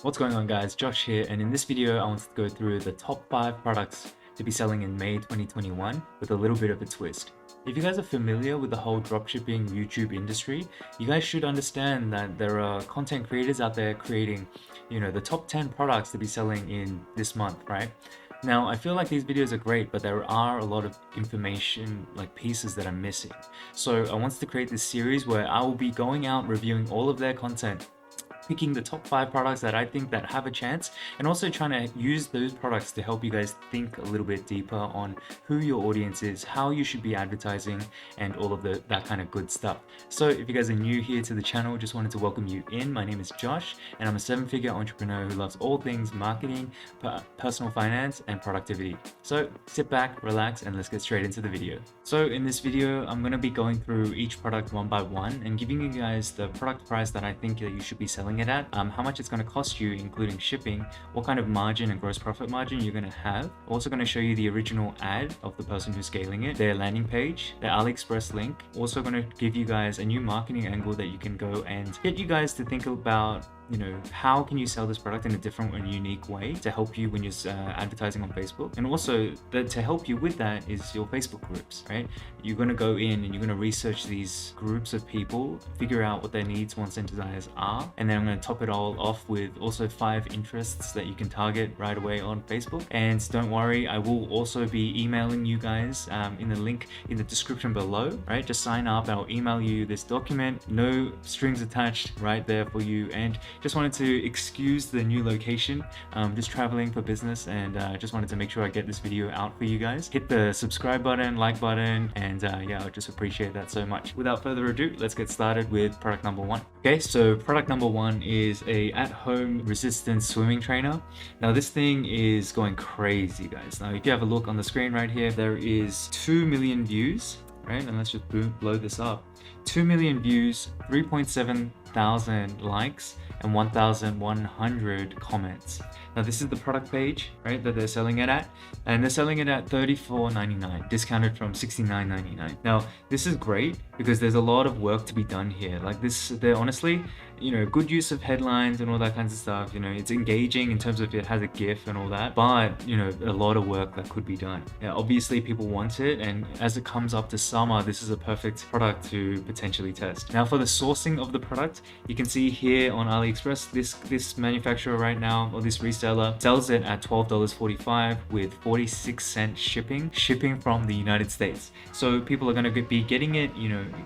What's going on, guys? Josh here, and in this video I wanted to go through the top 5 products to be selling in May 2021 with a little bit of a twist. If you guys are familiar with the whole dropshipping YouTube industry, you guys should understand that there are content creators out there creating, the top 10 products to be selling in this month, right? Now, I feel like these videos are great, but there are a lot of information, like pieces that I'm missing. So I wanted to create this series where I will be going out reviewing all of their content, picking the top 5 products that I think that have a chance, and also trying to use those products to help you guys think a little bit deeper on who your audience is, how you should be advertising, and all of that kind of good stuff. So if you guys are new here to the channel, just wanted to welcome you in. My name is Josh, and I'm a 7-figure entrepreneur who loves all things marketing, personal finance, and productivity. So sit back, relax, and let's get straight into the video. So in this video, I'm going to be going through each product one by one and giving you guys the product price that I think that you should be selling it at, how much it's going to cost you, including shipping, what kind of margin and gross profit margin you're going to have. Also going to show you the original ad of the person who's scaling it, their landing page, their AliExpress link. Also going to give you guys a new marketing angle that you can go and get you guys to think about, how can you sell this product in a different and unique way to help you when you're advertising on Facebook. And also to help you with that is your Facebook groups, right? You're going to go in and you're going to research these groups of people, figure out what their needs, wants, and desires are. And then I'm going to top it all off with also 5 interests that you can target right away on Facebook. And don't worry, I will also be emailing you guys in the link in the description below, right? Just sign up, I'll email you this document, no strings attached right there for you. And just wanted to excuse the new location, just traveling for business, and just wanted to make sure I get this video out for you guys. Hit the subscribe button, like button, and yeah, I just appreciate that so much. Without further ado, let's get started with product number 1. Okay, so product number 1 is a at-home resistance swimming trainer. Now this thing is going crazy, guys. Now if you have a look on the screen right here, there is 2 million views, right? And let's just blow this up. 2 million views, 3.7 thousand likes, and 1,100 comments. Now this is the product page, right, that they're selling it at, and they're selling it at $34.99, discounted from $69.99. Now this is great because there's a lot of work to be done here. Like this, they're honestly, good use of headlines and all that kinds of stuff. It's engaging in terms of it has a GIF and all that, but a lot of work that could be done. Yeah, obviously people want it, and as it comes up to summer, this is a perfect product to potentially test. Now for the sourcing of the product, you can see here on AliExpress, this manufacturer right now, or this reseller, sells it at $12.45 with 46-cent shipping from the United States. So people are going to be getting it,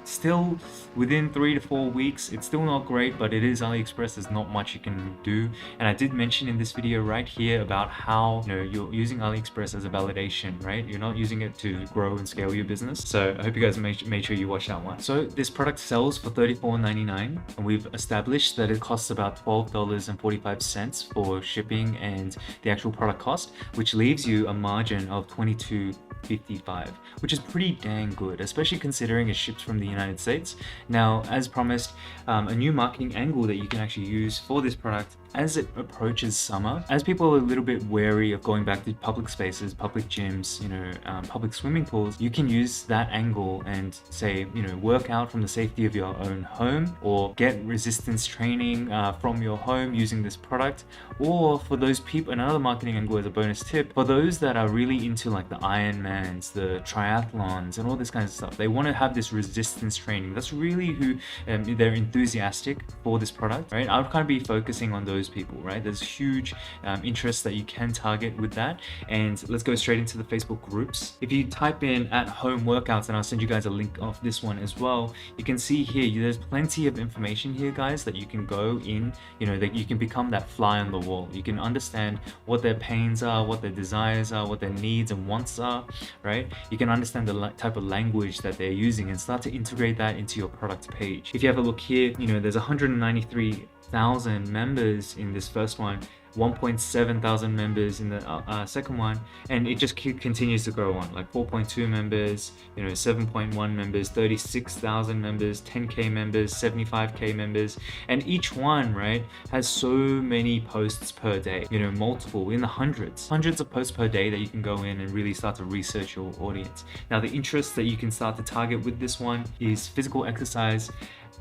still within 3 to 4 weeks. It's still not great, but it is AliExpress. There's not much you can do. And I did mention in this video right here about how you're using AliExpress as a validation, right? You're not using it to grow and scale your business. So I hope you guys made sure you watch that one. So this product sells for $34.99. And we've established that it costs about $12.45 for shipping and the actual product cost, which leaves you a margin of $22.55, which is pretty dang good, especially considering it ships from the United States. Now, as promised, a new marketing angle that you can actually use for this product as it approaches summer, as people are a little bit wary of going back to public spaces, public gyms, public swimming pools, you can use that angle and say, work out from the safety of your own home, or get resistance training from your home using this product. Or for those people, another marketing angle as a bonus tip, for those that are really into like the Ironmans, the triathlons, and all this kind of stuff, they want to have this resistance training. That's really who they're enthusiastic for this product, right? I would kind of be focusing on those people, right? There's huge interest that you can target with that. And let's go straight into the Facebook groups. If you type in at home workouts, and I'll send you guys a link of this one as well, you can see here there's plenty of information here, guys, that you can go in, that you can become that fly on the wall. You can understand what their pains are, what their desires are, what their needs and wants are, right? You can understand the type of language that they're using and start to integrate that into your product page. If you have a look here, there's 193,000 members in this first one, 1.7 thousand members in the second one, and it just continues to grow on, like 4.2 members, 7.1 members, 36,000 members, 10k members, 75k members, and each one, right, has so many posts per day, multiple, in the hundreds of posts per day that you can go in and really start to research your audience. Now the interests that you can start to target with this one is physical exercise,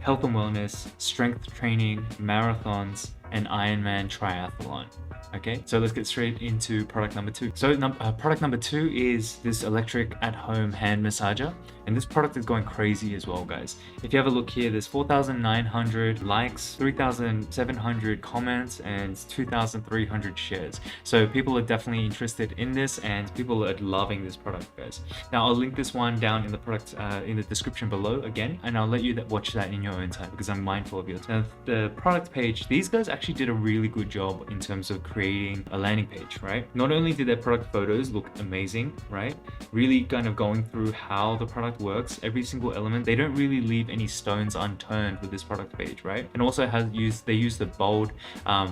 health and wellness, strength training, marathons, an Ironman triathlon. Okay, so let's get straight into product number 2. So product number 2 is this electric at-home hand massager, and this product is going crazy as well, guys. If you have a look here, there's 4,900 likes, 3,700 comments, and 2,300 shares. So people are definitely interested in this, and people are loving this product, guys. Now I'll link this one down in the product in the description below again, and I'll let you watch that in your own time because I'm mindful of your time. The product page, these guys actually did a really good job in terms of creating a landing page, right? Not only did their product photos look amazing, right? Really kind of going through how the product works, every single element. They don't really leave any stones unturned with this product page, right? And also they use the bold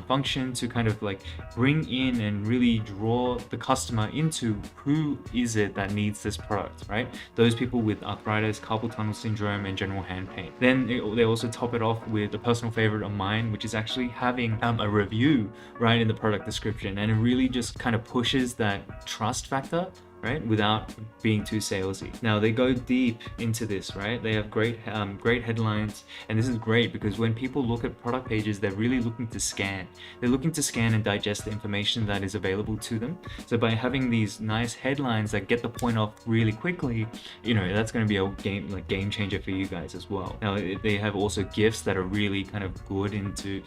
function to kind of like bring in and really draw the customer into who is it that needs this product, right? Those people with arthritis, carpal tunnel syndrome, and general hand pain. Then they also top it off with a personal favorite of mine, which is actually having a review right in the product description, and it really just kind of pushes that trust factor, right, without being too salesy. Now they go deep into this, right? They have great headlines, and this is great because when people look at product pages, they're really looking to scan. They're looking to scan and digest the information that is available to them. So by having these nice headlines that get the point off really quickly, you know, that's going to be a game changer for you guys as well. Now they have also GIFs that are really kind of good into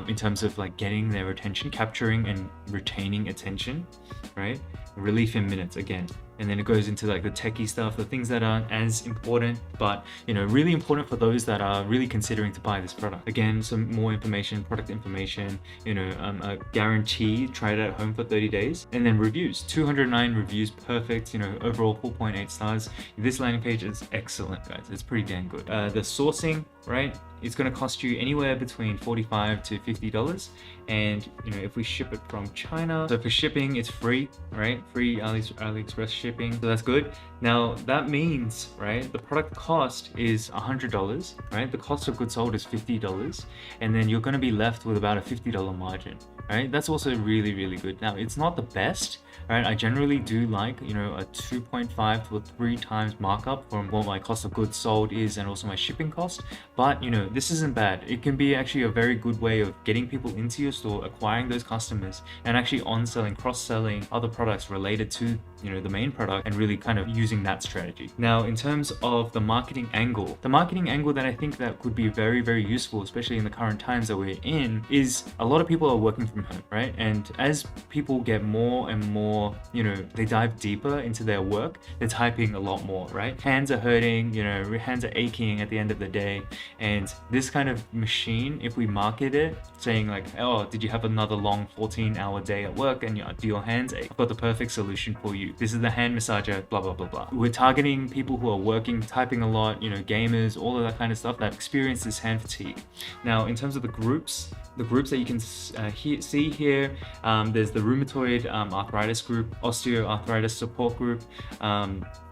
in terms of like getting their attention, capturing and retaining attention, right? Relief in minutes again. And then it goes into like the techie stuff, the things that aren't as important, but you know, really important for those that are really considering to buy this product. Again, some more information, product information, you know, a guarantee, try it at home for 30 days, and then reviews, 209 reviews, perfect, you know, overall 4.8 stars. This landing page is excellent, guys. It's pretty damn good. The sourcing, right? It's going to cost you anywhere between $45 to $50, and you know, if we ship it from China, so for shipping it's free, right? Free AliExpress shipping, so that's good. Now that means, right, the product cost is $100, right? The cost of goods sold is $50, and then you're going to be left with about a $50 margin, right? That's also really good. Now it's not the best, right? I generally do like, you know, a 2.5 to 3 times markup from what my cost of goods sold is and also my shipping cost, but you know, this isn't bad. It can be actually a very good way of getting people into your store, acquiring those customers, and actually on-selling, cross-selling other products related to, you know, the main product, and really kind of using that strategy. Now in terms of the marketing angle that I think that could be very useful, especially in the current times that we're in, is a lot of people are working from home, right? And as people get more and more, you know, they dive deeper into their work, they're typing a lot more, right? Hands are hurting, you know, hands are aching at the end of the day. And this kind of machine, if we market it saying like, oh, did you have another long 14-hour day at work and do your hands ache? I've got the perfect solution for you. This is the hand massager, blah blah blah. We're targeting people who are working, typing a lot, you know, gamers, all of that kind of stuff that experience this hand fatigue. Now in terms of the groups that you can see here, there's the rheumatoid arthritis group, osteoarthritis support group,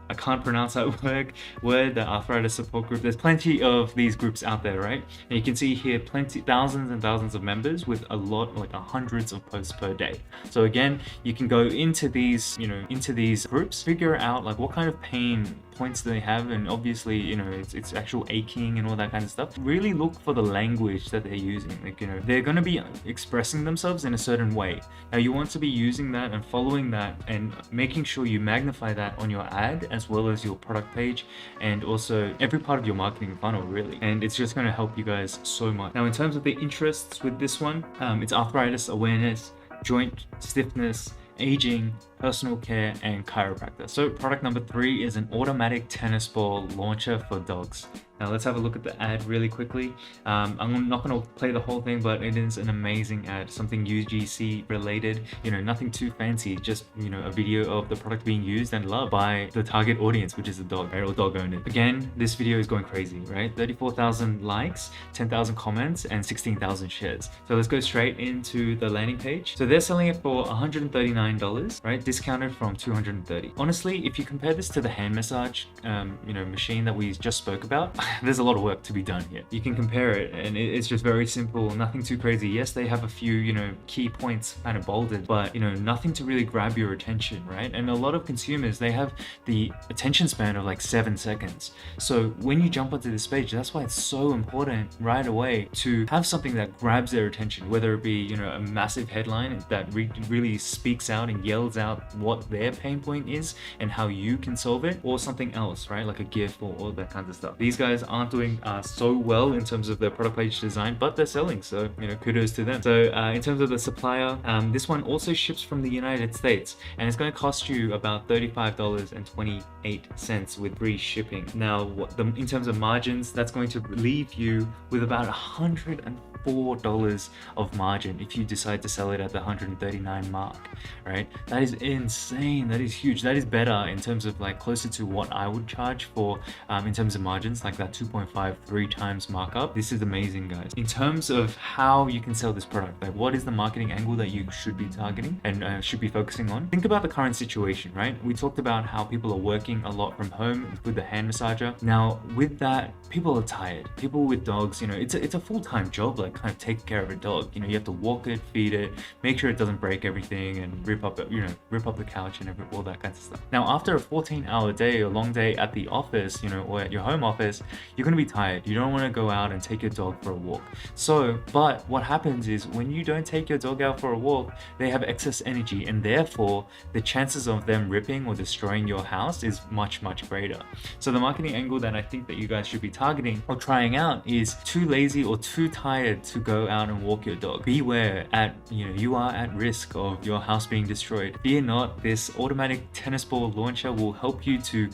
I can't pronounce that word, the arthritis support group. There's plenty of these groups out there, right? And you can see here thousands and thousands of members with a lot, like hundreds of posts per day. So again, you can go into these, you know, into these groups, figure out like what kind of pain points they have, and obviously, you know, it's actual aching and all that kind of stuff. Really look for the language that they're using. Like, you know, they're going to be expressing themselves in a certain way. Now you want to be using that and following that and making sure you magnify that on your ad as well as your product page and also every part of your marketing funnel, really. And it's just going to help you guys so much. Now in terms of the interests with this one, it's arthritis awareness, joint stiffness, aging, personal care, and chiropractor. So product number 3 is an automatic tennis ball launcher for dogs. Now let's have a look at the ad really quickly. I'm not going to play the whole thing, but it is an amazing ad, something UGC related, you know, nothing too fancy, just, you know, a video of the product being used and loved by the target audience, which is the dog, right, or dog owner. Again, this video is going crazy, right? 34,000 likes, 10,000 comments, and 16,000 shares. So let's go straight into the landing page. So they're selling it for $139, right? discounted from $230. Honestly, if you compare this to the hand massage machine that we just spoke about, there's a lot of work to be done here. You can compare it, and it's just very simple, nothing too crazy. Yes, they have a few key points kind of bolded, but nothing to really grab your attention, right? And a lot of consumers, they have the attention span of like 7 seconds. So when you jump onto this page, that's why it's so important right away to have something that grabs their attention, whether it be a massive headline that really speaks out and yells out what their pain point is and how you can solve it, or something else, right? Like a GIF or all that kinds of stuff. These guys aren't doing so well in terms of their product page design, but they're selling, so kudos to them. So in terms of the supplier, this one also ships from the United States, and it's going to cost you about $35.28 with free shipping. Now, in terms of margins, that's going to leave you with about $104 of margin if you decide to sell it at the 139 mark, right? That is insane. That is huge. That is better in terms of like closer to what I would charge for in terms of margins, like that 2.53 times markup. This is amazing, guys. In terms of how you can sell this product, like what is the marketing angle that you should be targeting and should be focusing on? Think about the current situation, right? We talked about how people are working a lot from home with the hand massager. Now, with that, people are tired. People with dogs, it's a full-time job, like kind of taking care of a dog. You have to walk it, feed it, make sure it doesn't break everything, and rip up the couch and all that kind of stuff. Now, after a 14-hour day, a long day at the office, or at your home office, you're going to be tired. You don't want to go out and take your dog for a walk. But what happens is when you don't take your dog out for a walk, they have excess energy, and therefore the chances of them ripping or destroying your house is much, much greater. So the marketing angle that I think that you guys should be targeting or trying out is too lazy or too tired to go out and walk your dog. Beware, you are at risk of your house being destroyed. Fear not, this automatic tennis ball launcher will help you to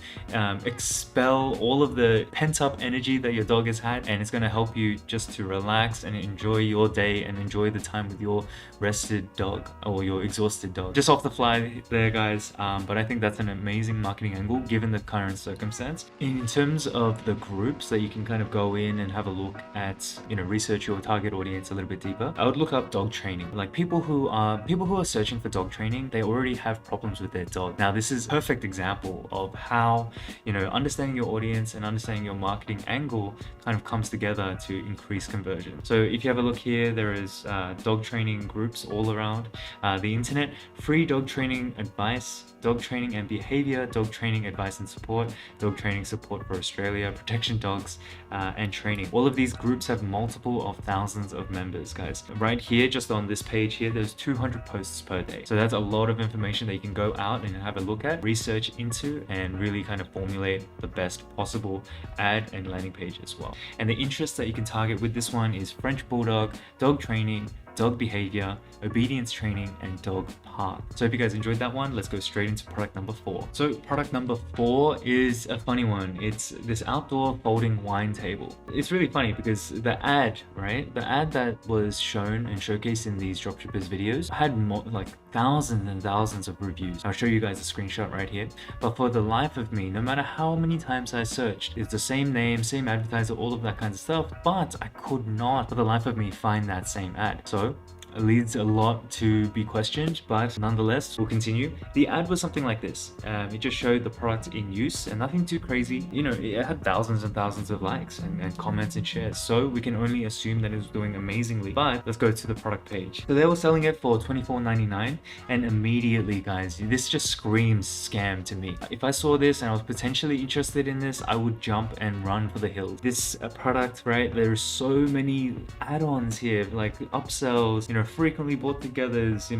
expel all of the pent-up energy that your dog has had, and it's going to help you just to relax and enjoy your day and enjoy the time with your rested dog or your exhausted dog. Just off the fly there, guys, but I think that's an amazing marketing angle given the current circumstance. In terms of the groups that you can kind of go in and have a look at, research your target audience a little bit deeper, I would look up dog training. Like people who are searching for dog training, they already have problems with their dog. Now, this is a perfect example of how understanding your audience and understanding your marketing angle kind of comes together to increase conversion. So if you have a look here, there is dog training groups all around the internet. Free dog training advice, dog training and behavior, dog training advice and support, dog training support for Australia, protection dogs, and training. All of these groups have multiple of thousands of members, guys. Right here, just on this page here, there's 200 posts per day. So that's a lot of information that you can go out and have a look at, research into, and really kind of formulate the best possible ad and landing page as well. And the interests that you can target with this one is French Bulldog, dog training, dog behavior, obedience training, and dog park. So if you guys enjoyed that one, let's go straight into product number 4. So product number 4 is a funny one. It's this outdoor folding wine table. It's really funny because the ad, right? The ad that was shown and showcased in these dropshippers videos had like thousands and thousands of reviews. I'll show you guys a screenshot right here. But for the life of me, no matter how many times I searched, it's the same name, same advertiser, all of that kind of stuff, but I could not for the life of me find that same ad. So it leads a lot to be questioned, but nonetheless, we'll continue. The ad was something like this. It just showed the product in use and nothing too crazy. It had thousands and thousands of likes and comments and shares. So we can only assume that it was doing amazingly. But let's go to the product page. So they were selling it for $24.99, and immediately, guys, this just screams scam to me. If I saw this and I was potentially interested in this, I would jump and run for the hills. This product, right? There's so many add-ons here, like upsells, frequently bought togethers,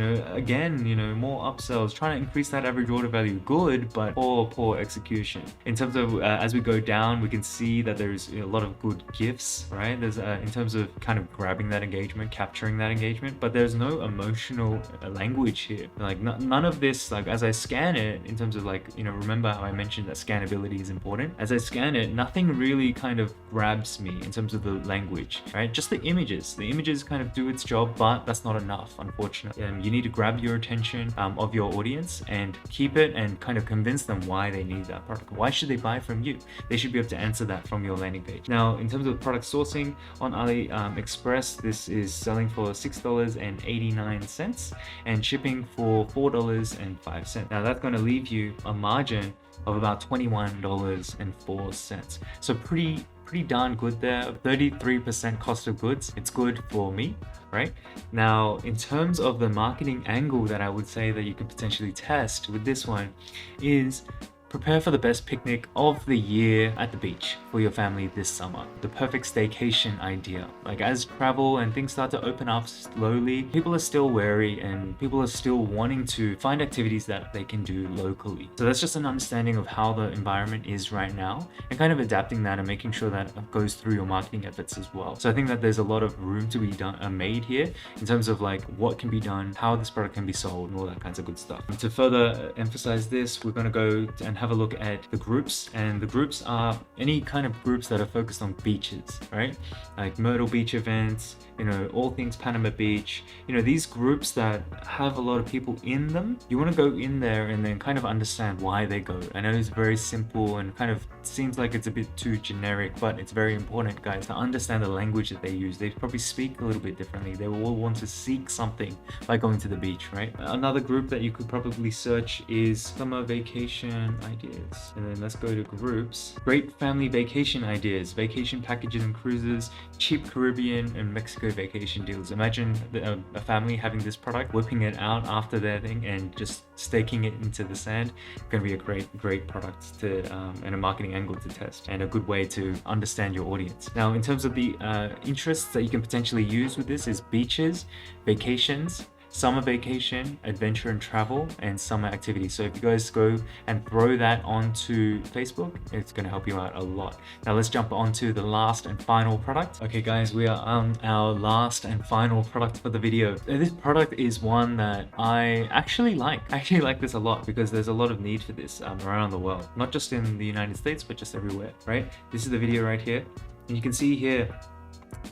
more upsells, trying to increase that average order value. Good, but poor execution. In terms of as we go down, we can see that there's a lot of good gifts, right? There's in terms of kind of grabbing that engagement, capturing that engagement, but there's no emotional language here. Like none of this, like as I scan it, in terms of remember how I mentioned that scannability is important? As I scan it, nothing really kind of grabs me in terms of the language, right? Just the images. The images kind of do its job, but that's not enough, unfortunately. You need to grab your attention of your audience and keep it and kind of convince them why they need that product. Why should they buy from you? They should be able to answer that from your landing page. Now, in terms of product sourcing on AliExpress, this is selling for $6.89 and shipping for $4.05. Now that's going to leave you a margin of about $21.04. So pretty darn good there. 33% cost of goods. It's good for me, right? Now, in terms of the marketing angle that I would say that you could potentially test with this one is prepare for the best picnic of the year at the beach for your family this summer. The perfect staycation idea. Like as travel and things start to open up slowly, people are still wary and people are still wanting to find activities that they can do locally. So that's just an understanding of how the environment is right now and kind of adapting that and making sure that it goes through your marketing efforts as well. So I think that there's a lot of room to be made here in terms of like what can be done, how this product can be sold, and all that kinds of good stuff. And to further emphasize this, we're going to go and have a look at the groups, and the groups are any kind of groups that are focused on beaches, right? Like Myrtle Beach events, all things Panama Beach, these groups that have a lot of people in them. You want to go in there and then kind of understand why they go. I know it's very simple and kind of seems like it's a bit too generic, but it's very important, guys, to understand the language that they use. They probably speak a little bit differently. They will all want to seek something by going to the beach, right? Another group that you could probably search is summer vacation ideas. And then let's go to groups. Great family vacation ideas, vacation packages and cruises, cheap Caribbean and Mexico vacation deals. Imagine a family having this product, whipping it out after their thing and just staking it into the sand. Going to be a great product to and a marketing angle to test and a good way to understand your audience. Now, in terms of the interests that you can potentially use with this is beaches, vacations, summer vacation, adventure and travel, and summer activities. So if you guys go and throw that onto Facebook, it's going to help you out a lot. Now let's jump onto the last and final product. Okay guys, we are on our last and final product for the video. This product is one that I actually like. I actually like this a lot because there's a lot of need for this around the world, not just in the United States, but just everywhere, right? This is the video right here. And you can see here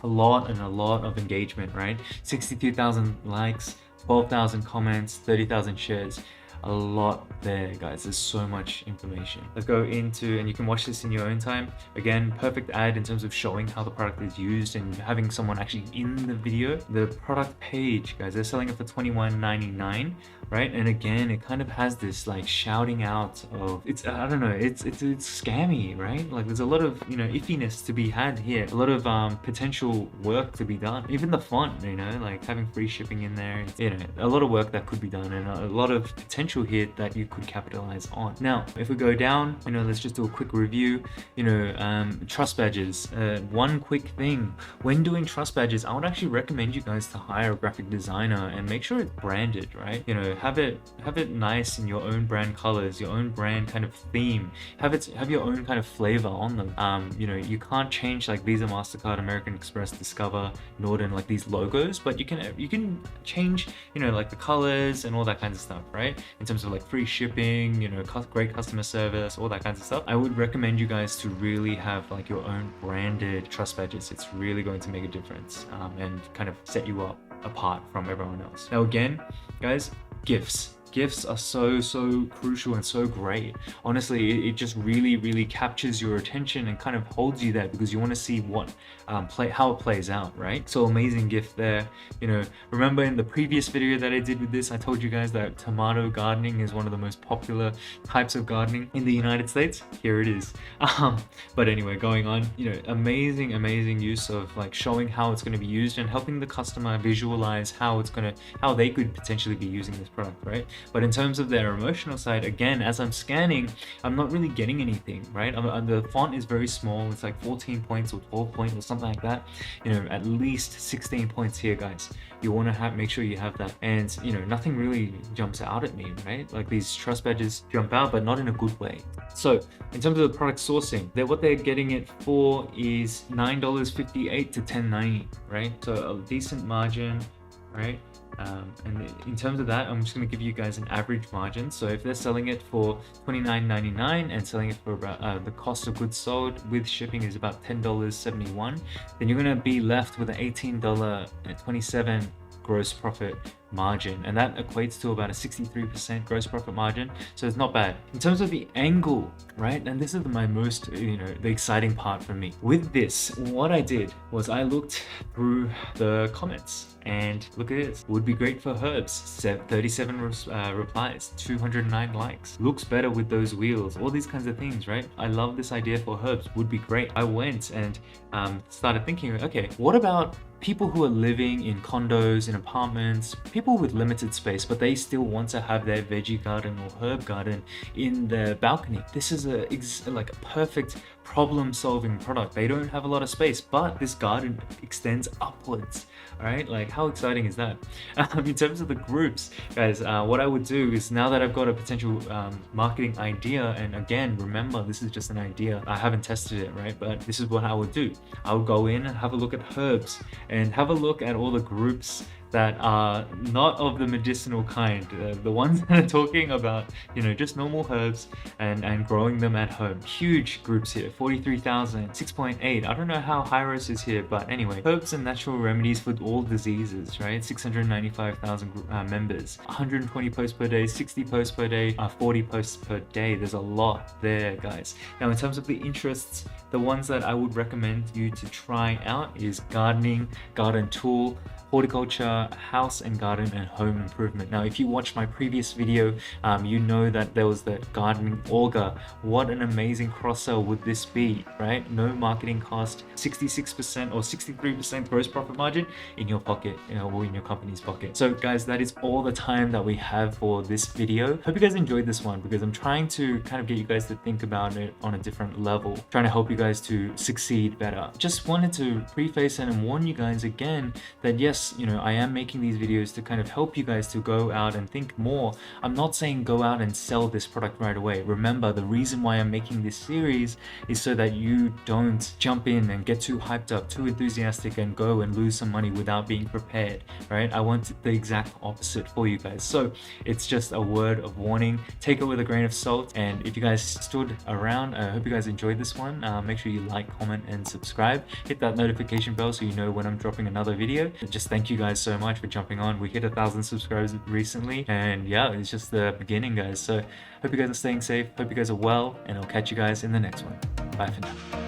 a lot of engagement, right? 62,000 likes, 12,000 comments, 30,000 shares. A lot there, guys. There's so much information. Let's go into, and you can watch this in your own time. Again, perfect ad in terms of showing how the product is used and having someone actually in the video. The product page, guys, they're selling it for $21.99, right? And again, it kind of has this like shouting out of, I don't know, it's scammy, right? Like there's a lot of, iffiness to be had here. A lot of potential work to be done. Even the font, like having free shipping in there, a lot of work that could be done and a lot of potential here that you could capitalize on. Now, if we go down, let's just do a quick review. Trust badges. One quick thing, when doing trust badges, I would actually recommend you guys to hire a graphic designer and make sure it's branded, right? Have it nice in your own brand colors, your own brand kind of theme. Have your own kind of flavor on them. You can't change like Visa, MasterCard, American Express, Discover, Norton, like these logos, but you can change, like the colors and all that kinds of stuff, right? In terms of like free shipping, great customer service, all that kinds of stuff. I would recommend you guys to really have like your own branded trust badges. It's really going to make a difference and kind of set you up apart from everyone else. Now again, guys, gifts are so crucial and so great. Honestly, it just really captures your attention and kind of holds you there because you want to see what how it plays out, right? So amazing gift there. Remember in the previous video that I did with this, I told you guys that tomato gardening is one of the most popular types of gardening in the United States. Here it is. But anyway, going on, amazing use of like showing how it's going to be used and helping the customer visualize how they could potentially be using this product, right? But in terms of their emotional side, again, as I'm scanning, I'm not really getting anything, right? The font is very small. It's like 14 points or 12 points or something like that. At least 16 points here, guys. You want to make sure you have that. And, nothing really jumps out at me, right? Like these trust badges jump out, but not in a good way. So in terms of the product sourcing, what they're getting it for is $9.58 to $10.90, right? So a decent margin, right? And in terms of that, I'm just going to give you guys an average margin. So if they're selling it for $29.99 and selling it for about the cost of goods sold with shipping is about $10.71, then you're going to be left with an $18.27 gross profit margin, and that equates to about a 63% gross profit margin, so it's not bad. In terms of the angle, right, and this is my most, the exciting part for me. With this, what I did was I looked through the comments, and look at this. Would be great for herbs, 37 replies, 209 likes. Looks better with those wheels, all these kinds of things, right? I love this idea for herbs, would be great. I went and started thinking, okay, what about people who are living in condos, in apartments, people with limited space, but they still want to have their veggie garden or herb garden in their balcony. This is like a perfect problem-solving product. They don't have a lot of space, but this garden extends upwards. All right, like how exciting is that? In terms of the groups, guys, what I would do is, now that I've got a potential marketing idea, and again, remember, this is just an idea, I haven't tested it, right? But this is what I would do. I would go in and have a look at herbs and have a look at all the groups that are not of the medicinal kind, the ones that are talking about, just normal herbs and growing them at home. Huge groups here, 43,000, 6.8. I don't know how Hyros is here, but anyway, herbs and natural remedies for all diseases, right? 695,000 members, 120 posts per day, 60 posts per day, 40 posts per day. There's a lot there, guys. Now, in terms of the interests, the ones that I would recommend you to try out is gardening, garden tool, horticulture, house and garden, and home improvement. Now, if you watched my previous video, you know that there was the gardening auger. What an amazing cross-sell would this be, right? No marketing cost, 66% or 63% gross profit margin in your pocket, or in your company's pocket. So guys, that is all the time that we have for this video. Hope you guys enjoyed this one, because I'm trying to kind of get you guys to think about it on a different level, trying to help you guys to succeed better. Just wanted to preface and warn you guys again that yes, I am making these videos to kind of help you guys to go out and think more. I'm not saying go out and sell this product right away. Remember, the reason why I'm making this series is so that you don't jump in and get too hyped up, too enthusiastic, and go and lose some money without being prepared, right? I want the exact opposite for you guys. So it's just a word of warning. Take it with a grain of salt. And if you guys stood around, I hope you guys enjoyed this one. Make sure you like, comment, and subscribe. Hit that notification bell so you know when I'm dropping another video. Just thank you guys so much for jumping on. We hit 1,000 subscribers recently, and yeah, it's just the beginning, guys. So hope you guys are staying safe, hope you guys are well, and I'll catch you guys in the next one. Bye for now.